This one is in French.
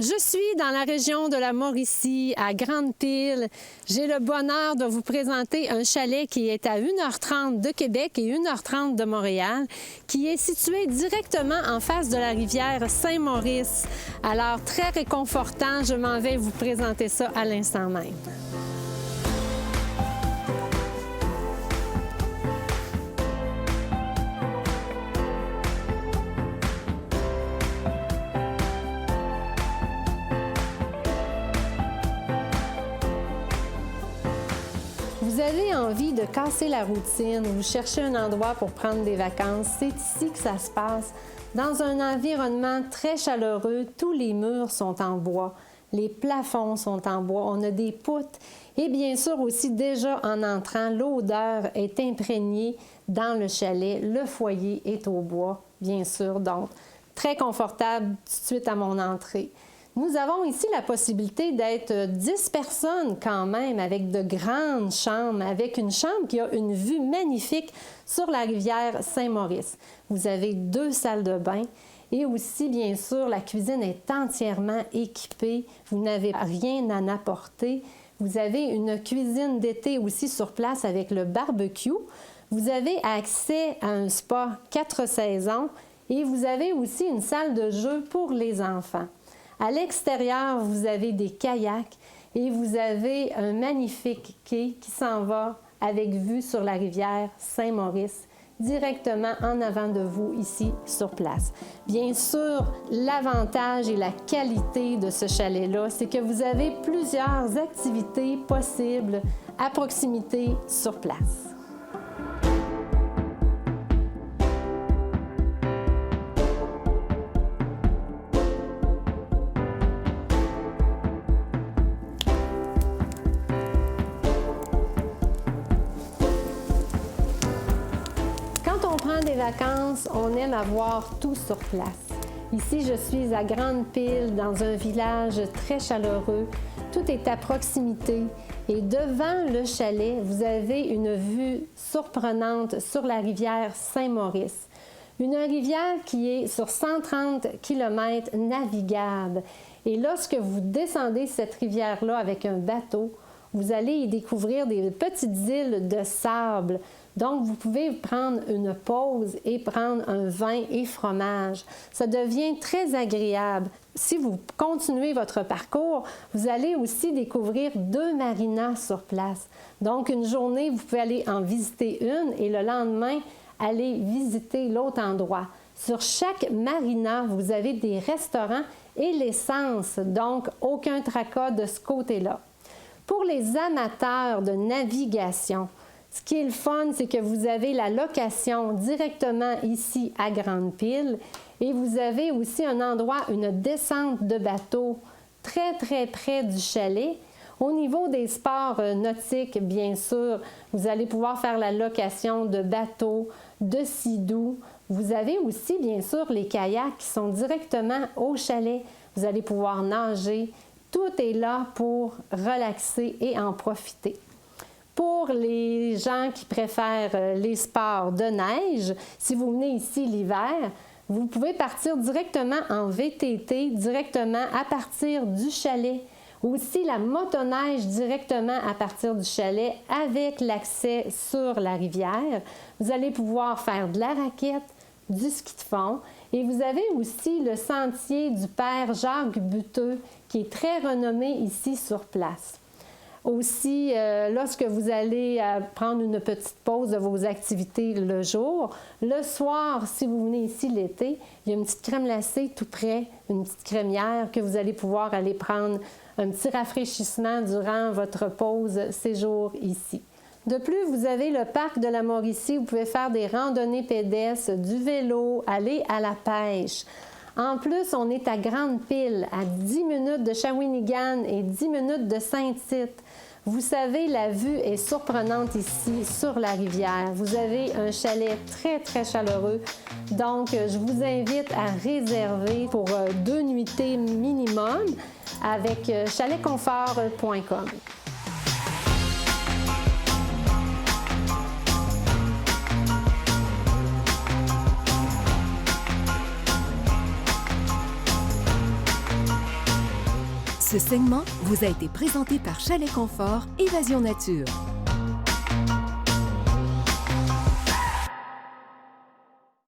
Je suis dans la région de la Mauricie, à Grande-Pile. J'ai le bonheur de vous présenter un chalet qui est à 1h30 de Québec et 1h30 de Montréal, qui est situé directement en face de la rivière Saint-Maurice. Alors, très réconfortant, je m'en vais vous présenter ça à l'instant même. Vous avez envie de casser la routine, vous cherchez un endroit pour prendre des vacances, c'est ici que ça se passe. Dans un environnement très chaleureux, tous les murs sont en bois, les plafonds sont en bois, on a des poutres et bien sûr aussi déjà en entrant, l'odeur est imprégnée dans le chalet, le foyer est au bois, bien sûr, donc très confortable tout de suite à mon entrée. Nous avons ici la possibilité d'être 10 personnes quand même, avec de grandes chambres, avec une chambre qui a une vue magnifique sur la rivière Saint-Maurice. Vous avez 2 salles de bain et aussi, bien sûr, la cuisine est entièrement équipée. Vous n'avez rien à apporter. Vous avez une cuisine d'été aussi sur place avec le barbecue. Vous avez accès à un spa 4 saisons et vous avez aussi une salle de jeu pour les enfants. À l'extérieur, vous avez des kayaks et vous avez un magnifique quai qui s'en va avec vue sur la rivière Saint-Maurice, directement en avant de vous ici sur place. Bien sûr, l'avantage et la qualité de ce chalet-là, c'est que vous avez plusieurs activités possibles à proximité sur place. Des vacances, on aime avoir tout sur place. Ici, je suis à Grande-Pile, dans un village très chaleureux. Tout est à proximité. Et devant le chalet, vous avez une vue surprenante sur la rivière Saint-Maurice. Une rivière qui est sur 130 km navigable. Et lorsque vous descendez cette rivière-là avec un bateau, vous allez y découvrir des petites îles de sable. Donc, vous pouvez prendre une pause et prendre un vin et fromage. Ça devient très agréable. Si vous continuez votre parcours, vous allez aussi découvrir 2 marinas sur place. Donc, une journée, vous pouvez aller en visiter une et le lendemain, aller visiter l'autre endroit. Sur chaque marina, vous avez des restaurants et l'essence, donc aucun tracas de ce côté-là. Pour les amateurs de navigation, ce qui est le fun, c'est que vous avez la location directement ici à Grande-Pile et vous avez aussi un endroit, une descente de bateau très, très près du chalet. Au niveau des sports nautiques, bien sûr, vous allez pouvoir faire la location de bateaux, de skidoo. Vous avez aussi, bien sûr, les kayaks qui sont directement au chalet. Vous allez pouvoir nager. Tout est là pour relaxer et en profiter. Pour les gens qui préfèrent les sports de neige, si vous venez ici l'hiver, vous pouvez partir directement en VTT, directement à partir du chalet. Aussi la motoneige directement à partir du chalet avec l'accès sur la rivière. Vous allez pouvoir faire de la raquette, du ski de fond et vous avez aussi le sentier du père Jacques Buteux qui est très renommé ici sur place. Aussi, lorsque vous allez prendre une petite pause de vos activités le jour, le soir, si vous venez ici l'été, il y a une petite crème glacée tout près, une petite crémière que vous allez pouvoir aller prendre un petit rafraîchissement durant votre pause séjour ici. De plus, vous avez le parc de la Mauricie, vous pouvez faire des randonnées pédestres, du vélo, aller à la pêche. En plus, on est à Grande-Pile, à 10 minutes de Shawinigan et 10 minutes de Saint-Tite. Vous savez, la vue est surprenante ici sur la rivière. Vous avez un chalet très, très chaleureux. Donc, je vous invite à réserver pour 2 nuitées minimum avec chaletconfort.com. Ce segment vous a été présenté par Chalet Confort Évasion Nature.